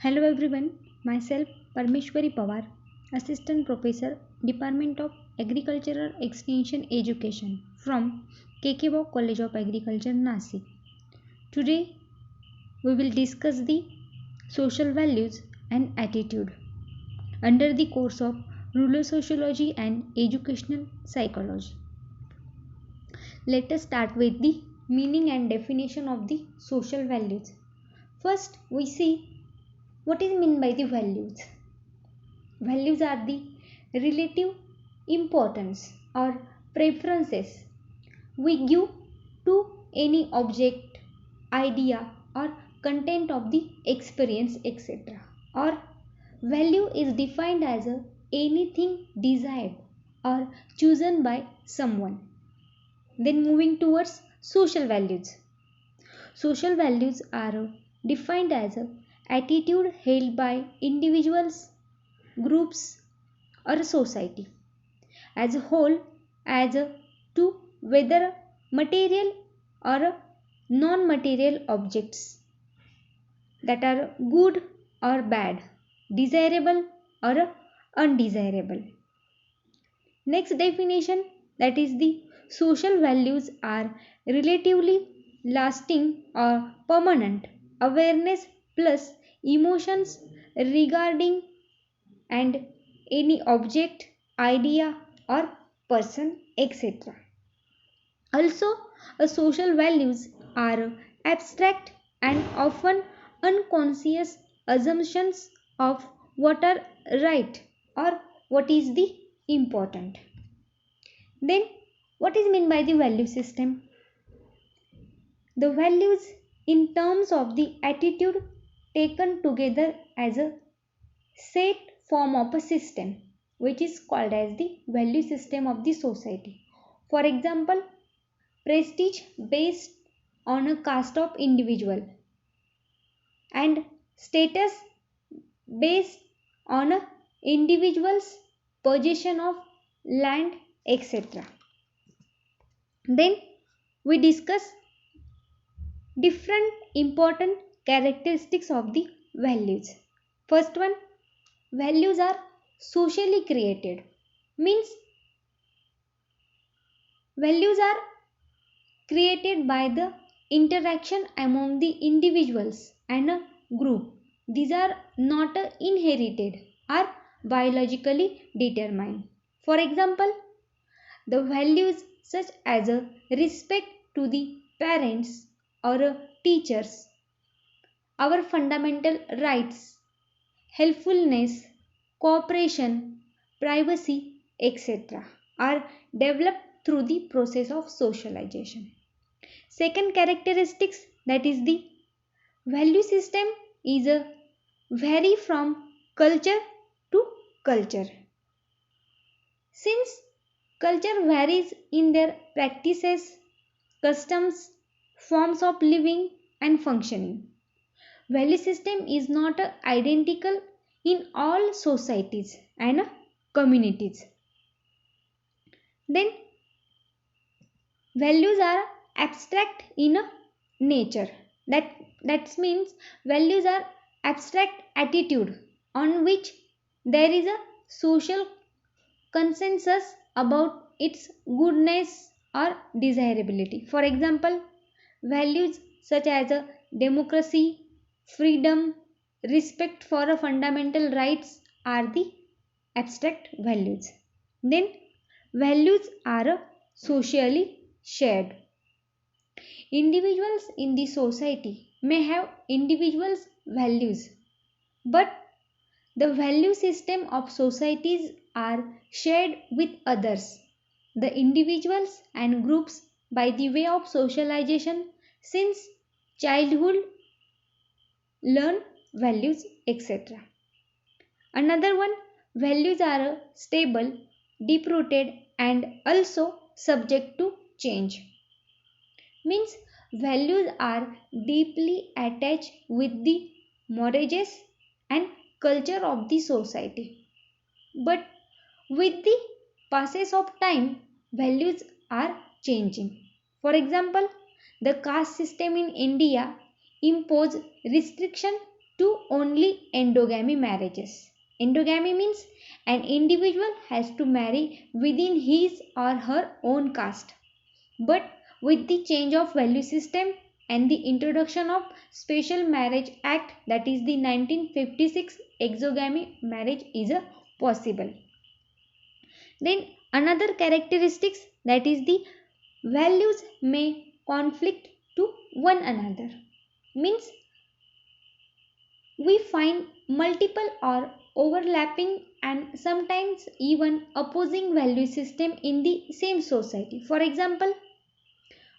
Hello everyone, myself Parmeshwari Pawar, Assistant Professor, Department of Agricultural Extension Education from KK College of Agriculture, Nasik. Today we will discuss the social values and attitude under the course of Rural Sociology and Educational Psychology. Let us start with the meaning and definition of the social values. First, we see what is meant by the values. Values are the relative importance or preferences we give to any object, idea, or content of the experience, etc. Or value is defined as anything desired or chosen by someone. Then moving towards social values. Social values are defined as attitude held by individuals, groups, or a society as a whole as to whether material or non-material objects that are good or bad, desirable or undesirable. Next definition, that is the social values are relatively lasting or permanent awareness plus emotions regarding and any object, idea, or person, etc. Also, social values are abstract and often unconscious assumptions of what are right or what is the important. Then, what is meant by the value system? The values in terms of the attitude taken together as a set form of a system which is called as the value system of the society. For example, prestige based on a caste of individual and status based on a individual's possession of land, etc. Then we discuss different important characteristics of the values. First one, values are socially created, means values are created by the interaction among the individuals and a group. These are not inherited or biologically determined. For example, the values such as a respect to the parents or teachers, our fundamental rights, helpfulness, cooperation, privacy, etc. are developed through the process of socialization. Second characteristics, that is the value system is a vary from culture to culture. Since culture varies in their practices, customs, forms of living and functioning, value system is not identical in all societies and communities. Then values are abstract in nature. That means values are abstract attitude on which there is a social consensus about its goodness or desirability. For example, values such as democracy, freedom, respect for fundamental rights are the abstract values. Then values are socially shared. Individuals in the society may have individuals values, but the value system of societies are shared with others, the individuals and groups by the way of socialization since childhood learn values, etc. Another one, values are stable, deep rooted and also subject to change. Means values are deeply attached with the morals and culture of the society. But with the passage of time, values are changing. For example, the caste system in India impose restriction to only endogamy marriages. Endogamy means an individual has to marry within his or her own caste. But with the change of value system and the introduction of Special Marriage Act, that is the 1956, exogamy marriage is a possible. Then another characteristics, that is the values may conflict to one another. Means we find multiple or overlapping and sometimes even opposing value system in the same society. For example,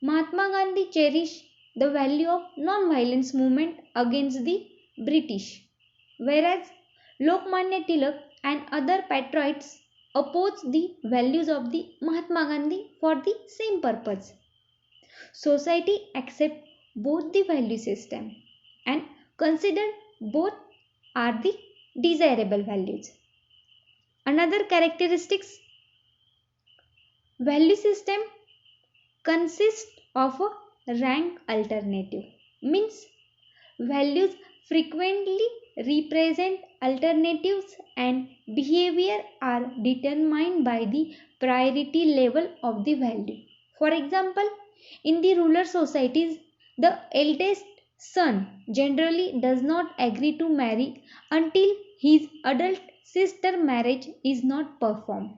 Mahatma Gandhi cherished the value of non-violence movement against the British, whereas Lokmanya Tilak and other patriots opposed the values of the Mahatma Gandhi for the same purpose. Society accept both the value system and consider both are the desirable values. Another characteristics, value system consists of a rank alternative. Means values frequently represent alternatives and behavior are determined by the priority level of the value. For example, in the rural societies, the eldest son generally does not agree to marry until his adult sister marriage is not performed.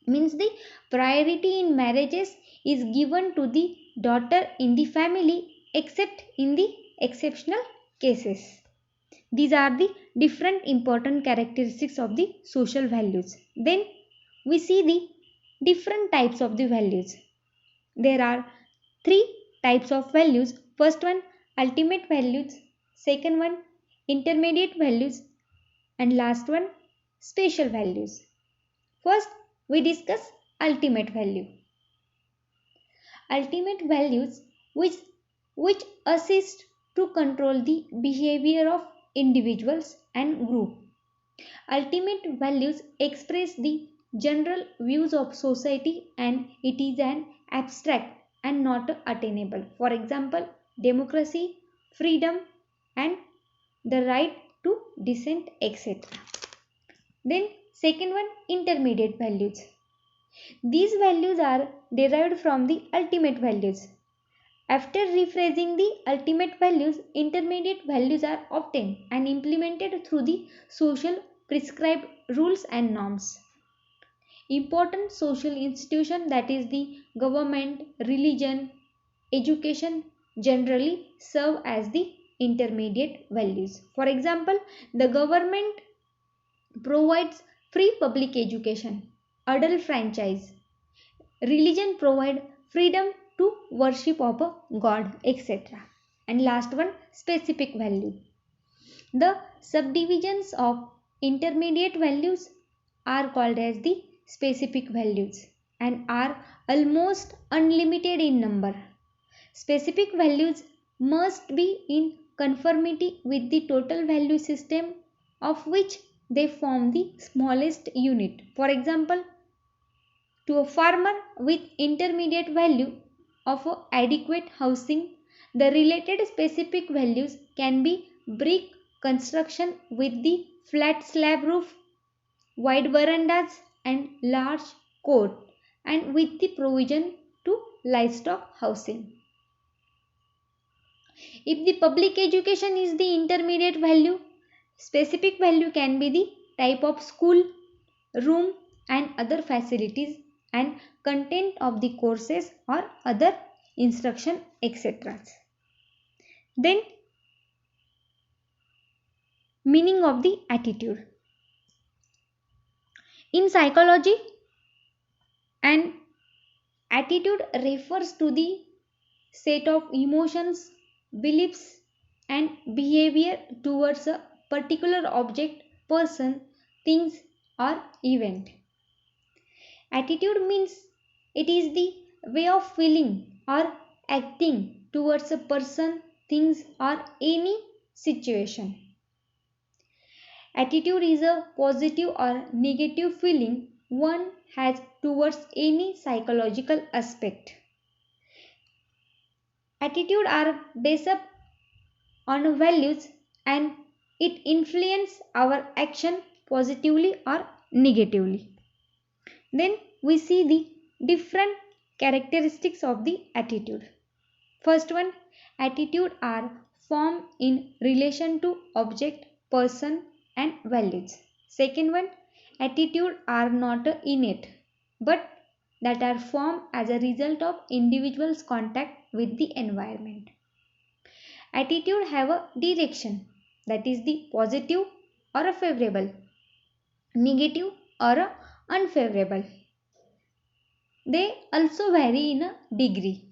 Means the priority in marriages is given to the daughter in the family except in the exceptional cases. These are the different important characteristics of the social values. Then we see the different types of the values. There are three types of values. First one, ultimate values. Second one, intermediate values. And last one, special values. First, we discuss ultimate value. Ultimate values which assist to control the behavior of individuals and group. Ultimate values express the general views of society and it is an abstract and not attainable. For example, democracy, freedom and the right to dissent, etc. Then second one, intermediate values. These values are derived from the ultimate values. After rephrasing the ultimate values, intermediate values are obtained and implemented through the social prescribed rules and norms. Important social institution, that is the government, religion, education, generally serve as the intermediate values. For example, the government provides free public education, adult franchise. Religion provide freedom to worship of a god, etc. And last one, specific value. The subdivisions of intermediate values are called as the specific values and are almost unlimited in number. Specific values must be in conformity with the total value system of which they form the smallest unit. For example, to a farmer with intermediate value of adequate housing, the related specific values can be brick construction with the flat slab roof, wide verandas and large court, and with the provision to livestock housing. If the public education is the intermediate value, specific value can be the type of school, room and other facilities and content of the courses or other instruction, etc. Then meaning of the attitude. In psychology, an attitude refers to the set of emotions, beliefs and behavior towards a particular object, person, things or event. Attitude means it is the way of feeling or acting towards a person, things or any situation. Attitude is a positive or negative feeling one has towards any psychological aspect. Attitude are based on values and It influences our action positively or negatively. Then we see the different characteristics of the attitude. First one, attitude are formed in relation to object, person and values. Second one, attitude are not innate but that are formed as a result of individual's contact with the environment. Attitude have a direction, that is the positive or a favorable, negative or a unfavorable. They also vary in a degree.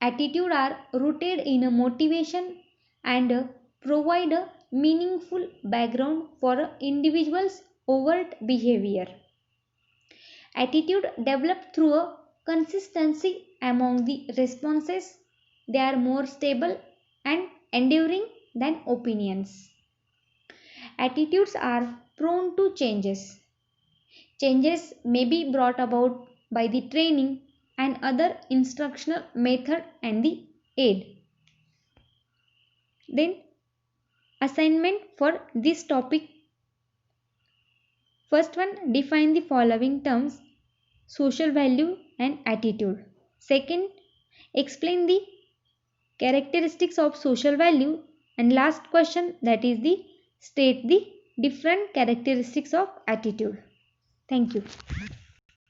Attitude are rooted in a motivation and provide a meaningful background for a individual's overt behavior. Attitude developed through a consistency among the responses. They are more stable and enduring than opinions. Attitudes are prone to changes. Changes may be brought about by the training and other instructional method and the aid. Then assignment for this topic. First one, define the following terms: social value and attitude. Second, explain the characteristics of social value, and last question, that is the state the different characteristics of attitude. Thank you.